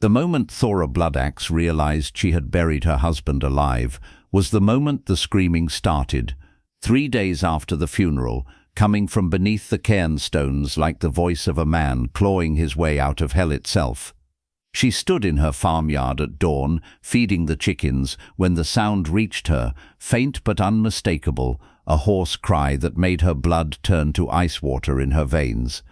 The moment Thora Bloodaxe realized she had buried her husband alive was the moment the screaming started. 3 days after the funeral, coming from beneath the cairn stones like the voice of a man clawing his way out of hell itself. She stood in her farmyard at dawn, feeding the chickens, when the sound reached her, faint but unmistakable, a hoarse cry that made her blood turn to ice water in her veins.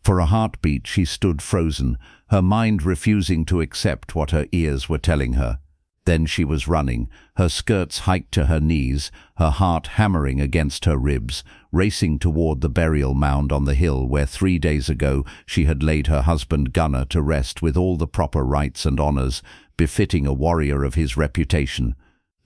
For a heartbeat she stood frozen, her mind refusing to accept what her ears were telling her. Then she was running, her skirts hiked to her knees, her heart hammering against her ribs, racing toward the burial mound on the hill where 3 days ago she had laid her husband Gunnar to rest with all the proper rites and honors befitting a warrior of his reputation.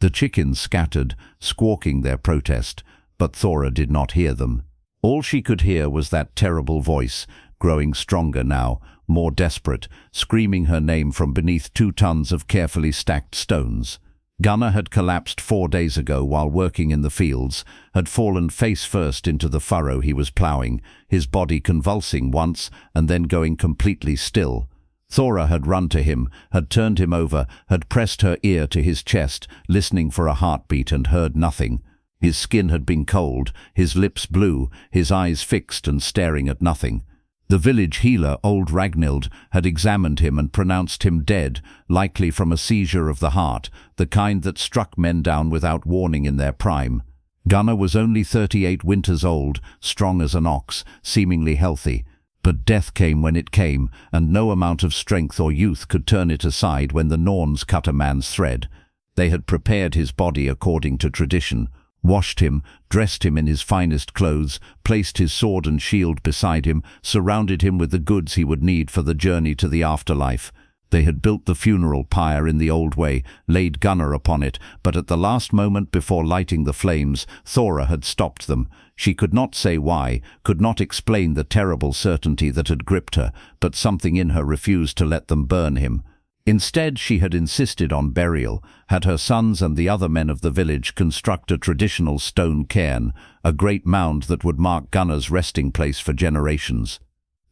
The chickens scattered, squawking their protest, but Thora did not hear them. All she could hear was that terrible voice, growing stronger now, more desperate, screaming her name from beneath 2 tons of carefully stacked stones. Gunnar had collapsed 4 days ago while working in the fields, had fallen face first into the furrow he was ploughing, his body convulsing once and then going completely still. Thora had run to him, had turned him over, had pressed her ear to his chest, listening for a heartbeat, and heard nothing. His skin had been cold, his lips blue, his eyes fixed and staring at nothing. The village healer, old Ragnhild, had examined him and pronounced him dead, likely from a seizure of the heart, the kind that struck men down without warning in their prime. Gunnar was only 38 winters old, strong as an ox, seemingly healthy. But death came when it came, and no amount of strength or youth could turn it aside when the Norns cut a man's thread. They had prepared his body according to tradition, washed him, dressed him in his finest clothes, placed his sword and shield beside him, surrounded him with the goods he would need for the journey to the afterlife. They had built the funeral pyre in the old way, laid Gunnar upon it, but at the last moment before lighting the flames, Thora had stopped them. She could not say why, could not explain the terrible certainty that had gripped her, but something in her refused to let them burn him. Instead, she had insisted on burial, had her sons and the other men of the village construct a traditional stone cairn, a great mound that would mark Gunnar's resting place for generations.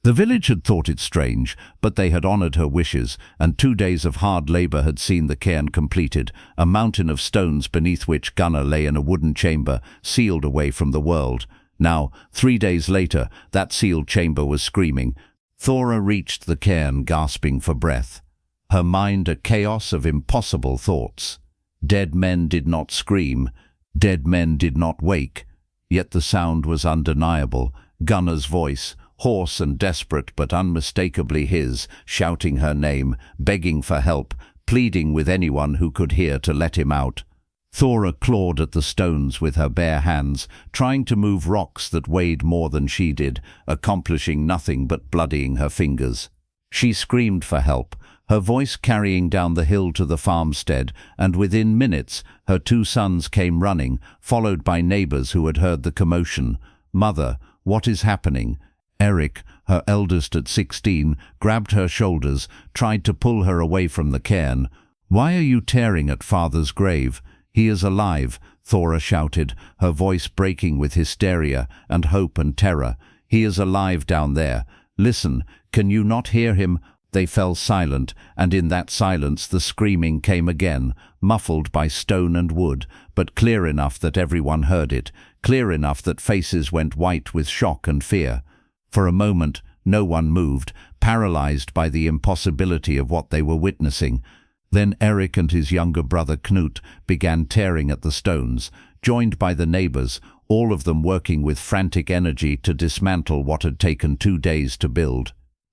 The village had thought it strange, but they had honored her wishes, and 2 days of hard labor had seen the cairn completed, a mountain of stones beneath which Gunnar lay in a wooden chamber, sealed away from the world. Now, 3 days later, that sealed chamber was screaming. Thora reached the cairn, gasping for breath. Her mind a chaos of impossible thoughts. Dead men did not scream. Dead men did not wake. Yet the sound was undeniable. Gunnar's voice, hoarse and desperate but unmistakably his, shouting her name, begging for help, pleading with anyone who could hear to let him out. Thora clawed at the stones with her bare hands, trying to move rocks that weighed more than she did, accomplishing nothing but bloodying her fingers. She screamed for help, her voice carrying down the hill to the farmstead, and within minutes her 2 sons came running, followed by neighbors who had heard the commotion. "Mother, what is happening?" Eric, her eldest at 16, grabbed her shoulders, tried to pull her away from the cairn. "Why are you tearing at father's grave? He is alive," Thora shouted, her voice breaking with hysteria and hope and terror. "He is alive down there. Listen, can you not hear him?" They fell silent, and in that silence the screaming came again, muffled by stone and wood, but clear enough that everyone heard it, clear enough that faces went white with shock and fear. For a moment, no one moved, paralyzed by the impossibility of what they were witnessing. Then Eric and his younger brother Knut began tearing at the stones, joined by the neighbors, all of them working with frantic energy to dismantle what had taken 2 days to build.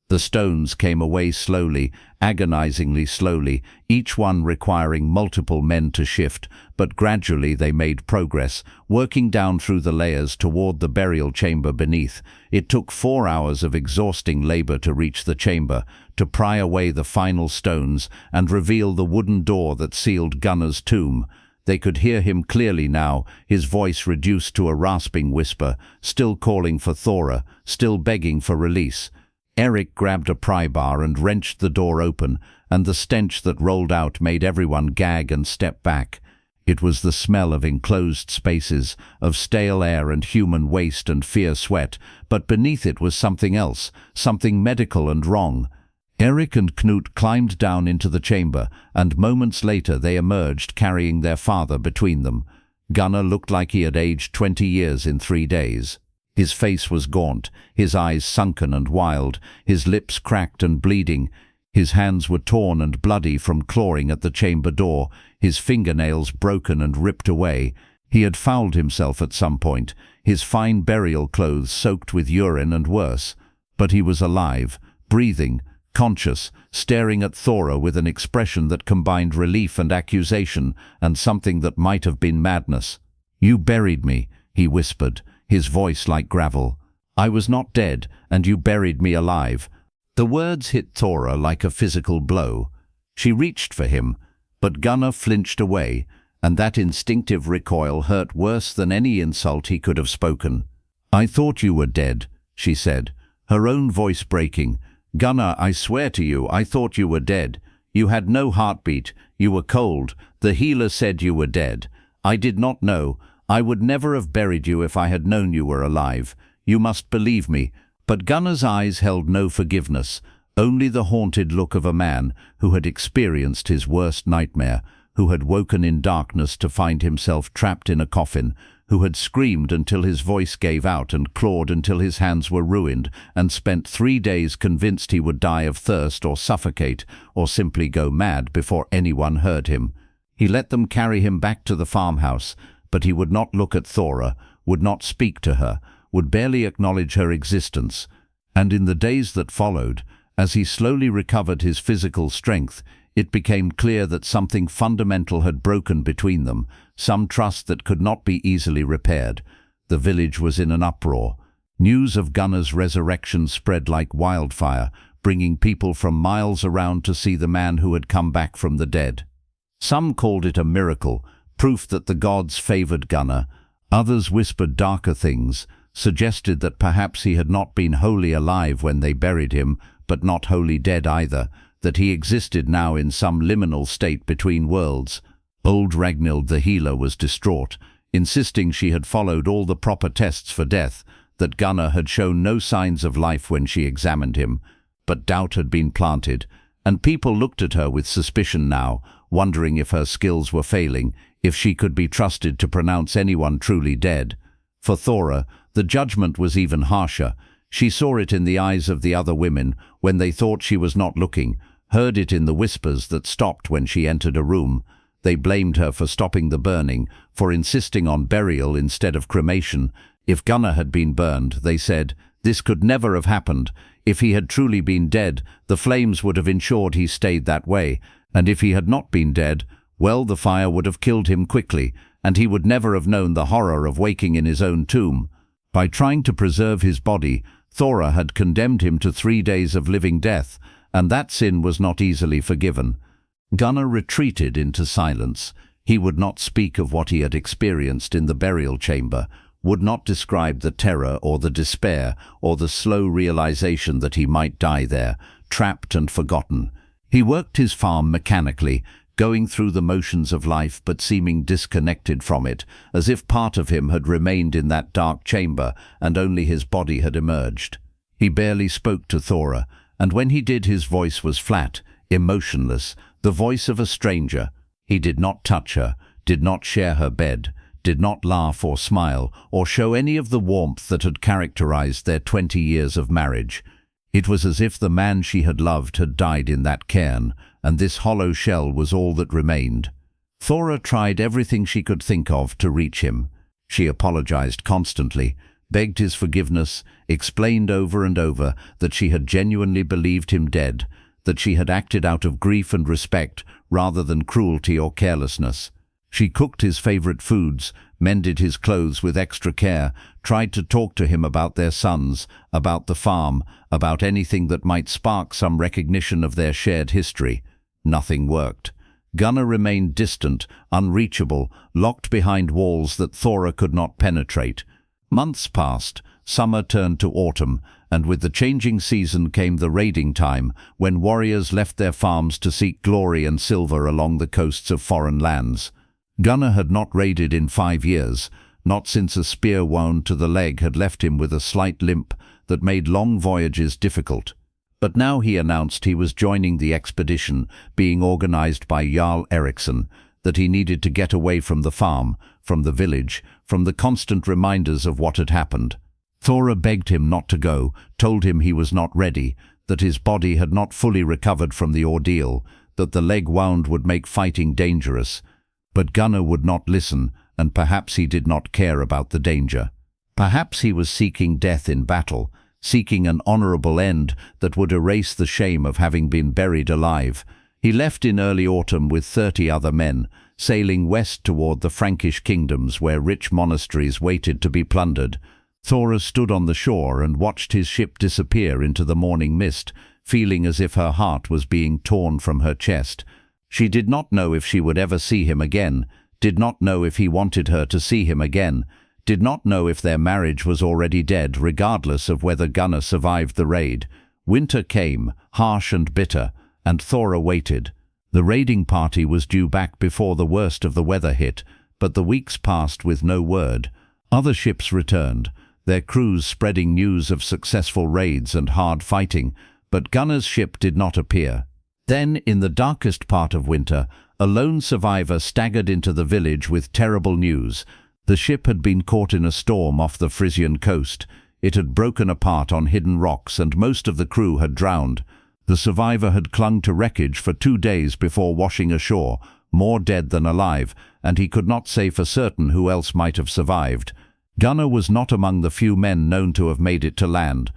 The stones came away slowly, agonizingly slowly, each one requiring multiple men to shift, but gradually they made progress, working down through the layers toward the burial chamber beneath. It took 4 hours of exhausting labor to reach the chamber, to pry away the final stones and reveal the wooden door that sealed Gunnar's tomb. They could hear him clearly now, his voice reduced to a rasping whisper, still calling for Thora, still begging for release. Eric grabbed a pry bar and wrenched the door open, and the stench that rolled out made everyone gag and step back. It was the smell of enclosed spaces, of stale air and human waste and fear sweat, but beneath it was something else, something medical and wrong. Eric and Knut climbed down into the chamber, and moments later they emerged carrying their father between them. Gunnar looked like he had aged 20 years in 3 days. His face was gaunt, his eyes sunken and wild, his lips cracked and bleeding. His hands were torn and bloody from clawing at the chamber door, his fingernails broken and ripped away. He had fouled himself at some point, his fine burial clothes soaked with urine and worse. But he was alive, breathing, conscious, staring at Thora with an expression that combined relief and accusation, and something that might have been madness. "You buried me," he whispered, his voice like gravel. "I was not dead, and you buried me alive." The words hit Thora like a physical blow. She reached for him, but Gunnar flinched away, and that instinctive recoil hurt worse than any insult he could have spoken. "I thought you were dead," she said, her own voice breaking. "Gunnar, I swear to you, I thought you were dead. You had no heartbeat. You were cold. The healer said you were dead. I did not know. I would never have buried you if I had known you were alive. You must believe me." But Gunnar's eyes held no forgiveness, only the haunted look of a man who had experienced his worst nightmare, who had woken in darkness to find himself trapped in a coffin, who had screamed until his voice gave out and clawed until his hands were ruined, and spent 3 days convinced he would die of thirst or suffocate or simply go mad before anyone heard him. He let them carry him back to the farmhouse, but he would not look at Thora, would not speak to her, would barely acknowledge her existence. And in the days that followed, as he slowly recovered his physical strength, it became clear that something fundamental had broken between them, some trust that could not be easily repaired. The village was in an uproar. News of Gunnar's resurrection spread like wildfire, bringing people from miles around to see the man who had come back from the dead. Some called it a miracle, proof that the gods favored Gunnar. Others whispered darker things, suggested that perhaps he had not been wholly alive when they buried him, but not wholly dead either, that he existed now in some liminal state between worlds. Old Ragnhild the healer was distraught, insisting she had followed all the proper tests for death, that Gunnar had shown no signs of life when she examined him. But doubt had been planted, and people looked at her with suspicion now, wondering if her skills were failing, if she could be trusted to pronounce anyone truly dead. For Thora, the judgment was even harsher. She saw it in the eyes of the other women when they thought she was not looking, heard it in the whispers that stopped when she entered a room. They blamed her for stopping the burning, for insisting on burial instead of cremation. If Gunnar had been burned, they said, this could never have happened. If he had truly been dead, the flames would have ensured he stayed that way, and if he had not been dead, well, the fire would have killed him quickly, and he would never have known the horror of waking in his own tomb. By trying to preserve his body, Thora had condemned him to 3 days of living death, and that sin was not easily forgiven. Gunnar retreated into silence. He would not speak of what he had experienced in the burial chamber, would not describe the terror or the despair or the slow realization that he might die there, trapped and forgotten. He worked his farm mechanically, going through the motions of life but seeming disconnected from it, as if part of him had remained in that dark chamber and only his body had emerged. He barely spoke to Thora, and when he did his voice was flat, emotionless, the voice of a stranger. He did not touch her, did not share her bed, did not laugh or smile or show any of the warmth that had characterized their 20 years of marriage. It was as if the man she had loved had died in that cairn, and this hollow shell was all that remained. Thora tried everything she could think of to reach him. She apologized constantly, begged his forgiveness, explained over and over that she had genuinely believed him dead, that she had acted out of grief and respect rather than cruelty or carelessness. She cooked his favorite foods, mended his clothes with extra care, tried to talk to him about their sons, about the farm, about anything that might spark some recognition of their shared history. Nothing worked. Gunnar remained distant, unreachable, locked behind walls that Thora could not penetrate. Months passed, summer turned to autumn, and with the changing season came the raiding time, when warriors left their farms to seek glory and silver along the coasts of foreign lands. Gunnar had not raided in 5 years, not since a spear wound to the leg had left him with a slight limp that made long voyages difficult. But now he announced he was joining the expedition being organized by Jarl Eriksson, that he needed to get away from the farm, from the village, from the constant reminders of what had happened. Thora begged him not to go, told him he was not ready, that his body had not fully recovered from the ordeal, that the leg wound would make fighting dangerous. But Gunnar would not listen, and perhaps he did not care about the danger. Perhaps he was seeking death in battle, seeking an honorable end that would erase the shame of having been buried alive. He left in early autumn with 30 other men, sailing west toward the Frankish kingdoms where rich monasteries waited to be plundered. Thora stood on the shore and watched his ship disappear into the morning mist, feeling as if her heart was being torn from her chest. She did not know if she would ever see him again, did not know if he wanted her to see him again, did not know if their marriage was already dead, regardless of whether Gunnar survived the raid. Winter came, harsh and bitter, and Thora waited. The raiding party was due back before the worst of the weather hit, but the weeks passed with no word. Other ships returned, their crews spreading news of successful raids and hard fighting, but Gunnar's ship did not appear. Then, in the darkest part of winter, a lone survivor staggered into the village with terrible news. The ship had been caught in a storm off the Frisian coast. It had broken apart on hidden rocks and most of the crew had drowned. The survivor had clung to wreckage for 2 days before washing ashore, more dead than alive, and he could not say for certain who else might have survived. Gunnar was not among the few men known to have made it to land.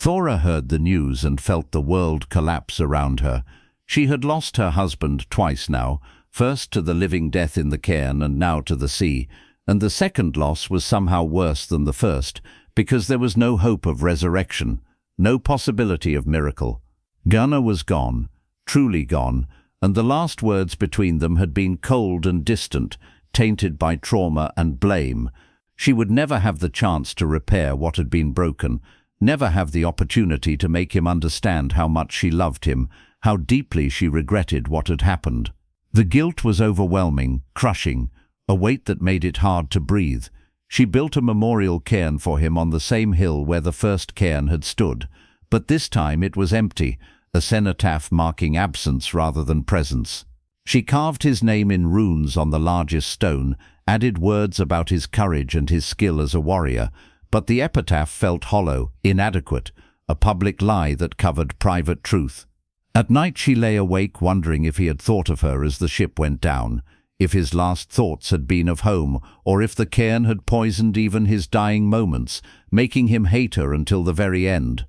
Thora heard the news and felt the world collapse around her. She had lost her husband twice now, first to the living death in the cairn and now to the sea, and the second loss was somehow worse than the first, because there was no hope of resurrection, no possibility of miracle. Gunnar was gone, truly gone, and the last words between them had been cold and distant, tainted by trauma and blame. She would never have the chance to repair what had been broken, never have the opportunity to make him understand how much she loved him, how deeply she regretted what had happened. The guilt was overwhelming, crushing, a weight that made it hard to breathe. She built a memorial cairn for him on the same hill where the first cairn had stood, but this time it was empty, a cenotaph marking absence rather than presence. She carved his name in runes on the largest stone, added words about his courage and his skill as a warrior, but the epitaph felt hollow, inadequate, a public lie that covered private truth. At night she lay awake wondering if he had thought of her as the ship went down, if his last thoughts had been of home, or if the cairn had poisoned even his dying moments, making him hate her until the very end.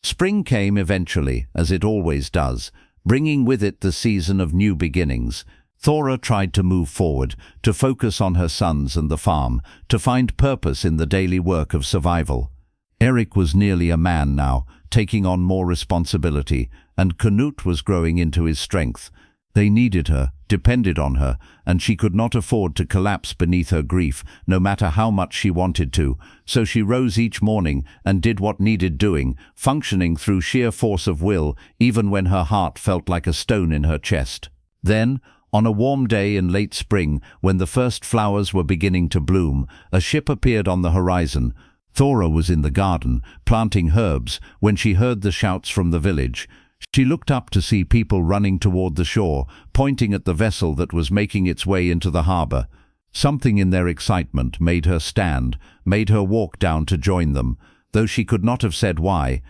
Spring came eventually, as it always does, bringing with it the season of new beginnings. Thora tried to move forward, to focus on her sons and the farm, to find purpose in the daily work of survival. Eric was nearly a man now, taking on more responsibility, and Knut was growing into his strength. They needed her, depended on her, and she could not afford to collapse beneath her grief, no matter how much she wanted to, so she rose each morning and did what needed doing, functioning through sheer force of will, even when her heart felt like a stone in her chest. Then, on a warm day in late spring, when the first flowers were beginning to bloom, a ship appeared on the horizon. Thora was in the garden, planting herbs, when she heard the shouts from the village. She looked up to see people running toward the shore, pointing at the vessel that was making its way into the harbor. Something in their excitement made her stand, made her walk down to join them, though she could not have said why.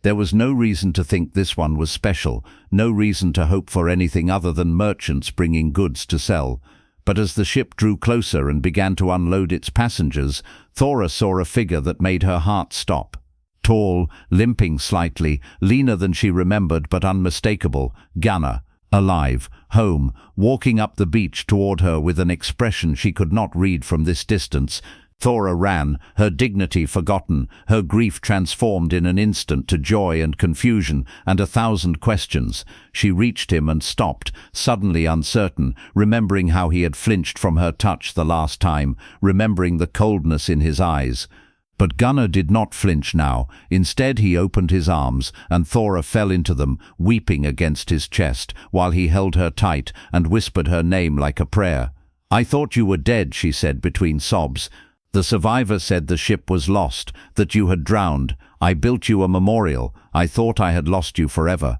There was no reason to think this one was special, no reason to hope for anything other than merchants bringing goods to sell. But as the ship drew closer and began to unload its passengers, Thora saw a figure that made her heart stop. Tall, limping slightly, leaner than she remembered but unmistakable, Gunnar, alive, home, walking up the beach toward her with an expression she could not read from this distance. Thora ran, her dignity forgotten, her grief transformed in an instant to joy and confusion and 1,000 questions. She reached him and stopped, suddenly uncertain, remembering how he had flinched from her touch the last time, remembering the coldness in his eyes. But Gunnar did not flinch now. Instead he opened his arms, and Thora fell into them, weeping against his chest, while he held her tight and whispered her name like a prayer. "I thought you were dead," she said between sobs. The survivor said the ship was lost, that you had drowned. I built you a memorial. I thought I had lost you forever."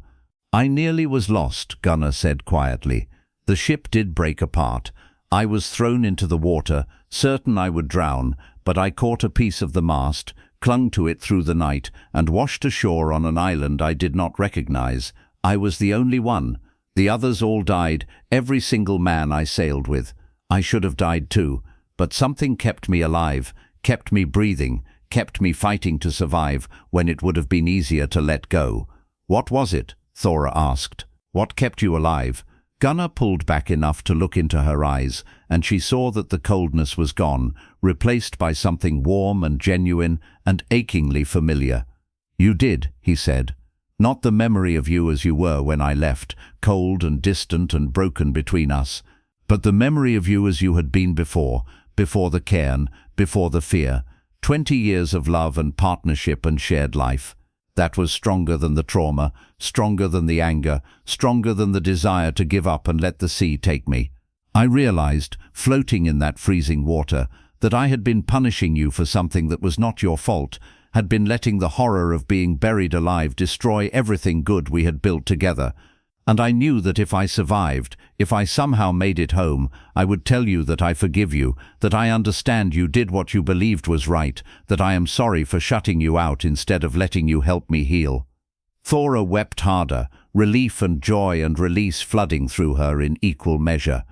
"I nearly was lost," Gunnar said quietly. "The ship did break apart. I was thrown into the water, certain I would drown, but I caught a piece of the mast, clung to it through the night, and washed ashore on an island I did not recognize. I was the only one. The others all died, every single man I sailed with. I should have died too, but something kept me alive, kept me breathing, kept me fighting to survive when it would have been easier to let go." "What was it?" Thora asked. "What kept you alive?" Gunnar pulled back enough to look into her eyes, and she saw that the coldness was gone, replaced by something warm and genuine and achingly familiar. "You did," he said. "Not the memory of you as you were when I left, cold and distant and broken between us, but the memory of you as you had been before the cairn, before the fear. 20 years of love and partnership and shared life. That was stronger than the trauma, stronger than the anger, stronger than the desire to give up and let the sea take me. I realized, floating in that freezing water, that I had been punishing you for something that was not your fault, had been letting the horror of being buried alive destroy everything good we had built together. And I knew that if I survived, if I somehow made it home, I would tell you that I forgive you, that I understand you did what you believed was right, that I am sorry for shutting you out instead of letting you help me heal." Thora wept harder, relief and joy and release flooding through her in equal measure.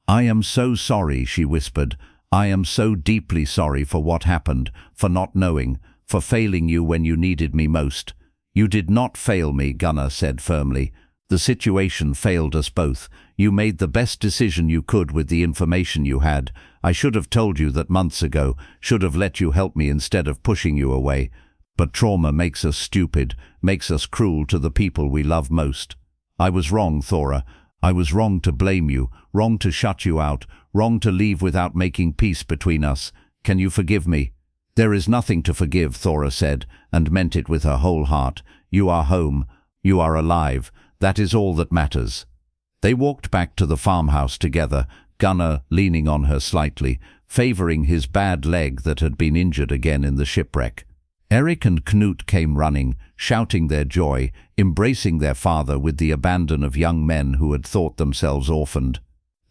"I am so sorry," she whispered. "I am so deeply sorry for what happened, for not knowing, for failing you when you needed me most." "You did not fail me," Gunnar said firmly. "The situation failed us both. You made the best decision you could with the information you had. I should have told you that months ago, should have let you help me instead of pushing you away. But trauma makes us stupid, makes us cruel to the people we love most. I was wrong, Thora. I was wrong to blame you, wrong to shut you out, wrong to leave without making peace between us. Can you forgive me?" "There is nothing to forgive," Thora said, and meant it with her whole heart. "You are home. You are alive. That is all that matters." They walked back to the farmhouse together, Gunnar leaning on her slightly, favoring his bad leg that had been injured again in the shipwreck. Eric and Knut came running, shouting their joy, embracing their father with the abandon of young men who had thought themselves orphaned.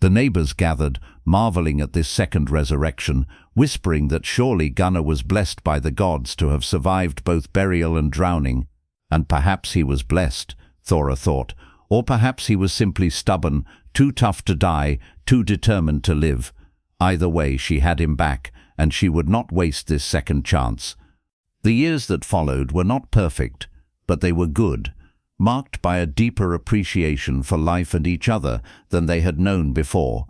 The neighbors gathered, marveling at this second resurrection, whispering that surely Gunnar was blessed by the gods to have survived both burial and drowning. And perhaps he was blessed, Thora thought, or perhaps he was simply stubborn, too tough to die, too determined to live. Either way, she had him back, and she would not waste this second chance. The years that followed were not perfect, but they were good, marked by a deeper appreciation for life and each other than they had known before.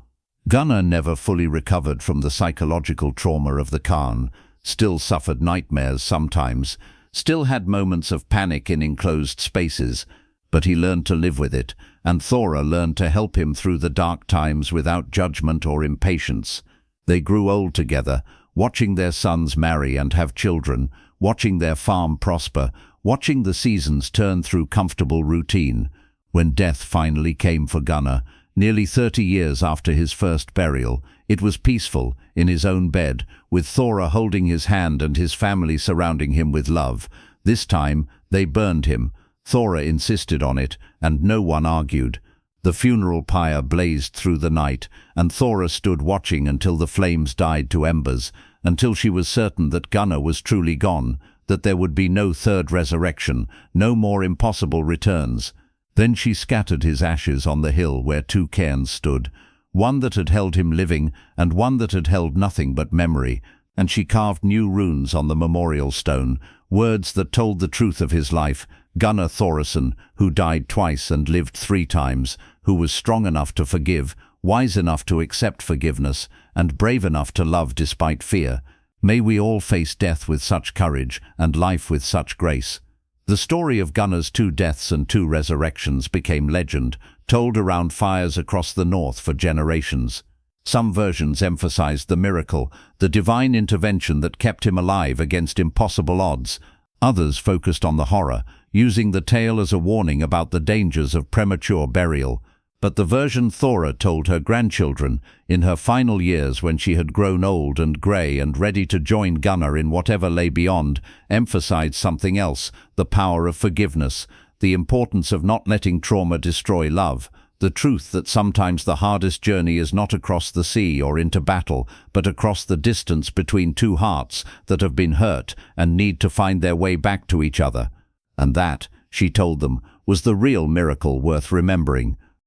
Gunnar never fully recovered from the psychological trauma of the cairn, still suffered nightmares sometimes, still had moments of panic in enclosed spaces, but he learned to live with it, and Thora learned to help him through the dark times without judgment or impatience. They grew old together, watching their sons marry and have children, watching their farm prosper, watching the seasons turn through comfortable routine. When death finally came for Gunnar, nearly 30 years after his first burial, it was peaceful, in his own bed, with Thora holding his hand and his family surrounding him with love. This time, they burned him. Thora insisted on it, and no one argued. The funeral pyre blazed through the night, and Thora stood watching until the flames died to embers, until she was certain that Gunnar was truly gone, that there would be no third resurrection, no more impossible returns. Then she scattered his ashes on the hill where 2 cairns stood, one that had held him living and one that had held nothing but memory, and she carved new runes on the memorial stone, words that told the truth of his life. Gunnar Thorason, who died twice and lived 3 times, who was strong enough to forgive, wise enough to accept forgiveness, and brave enough to love despite fear. May we all face death with such courage and life with such grace. The story of Gunnar's 2 deaths and 2 resurrections became legend, told around fires across the north for generations. Some versions emphasized the miracle, the divine intervention that kept him alive against impossible odds. Others focused on the horror, using the tale as a warning about the dangers of premature burial. But the version Thora told her grandchildren, in her final years when she had grown old and grey and ready to join Gunnar in whatever lay beyond, emphasized something else: the power of forgiveness, the importance of not letting trauma destroy love, the truth that sometimes the hardest journey is not across the sea or into battle, but across the distance between two hearts that have been hurt and need to find their way back to each other. And that, she told them, was the real miracle worth remembering.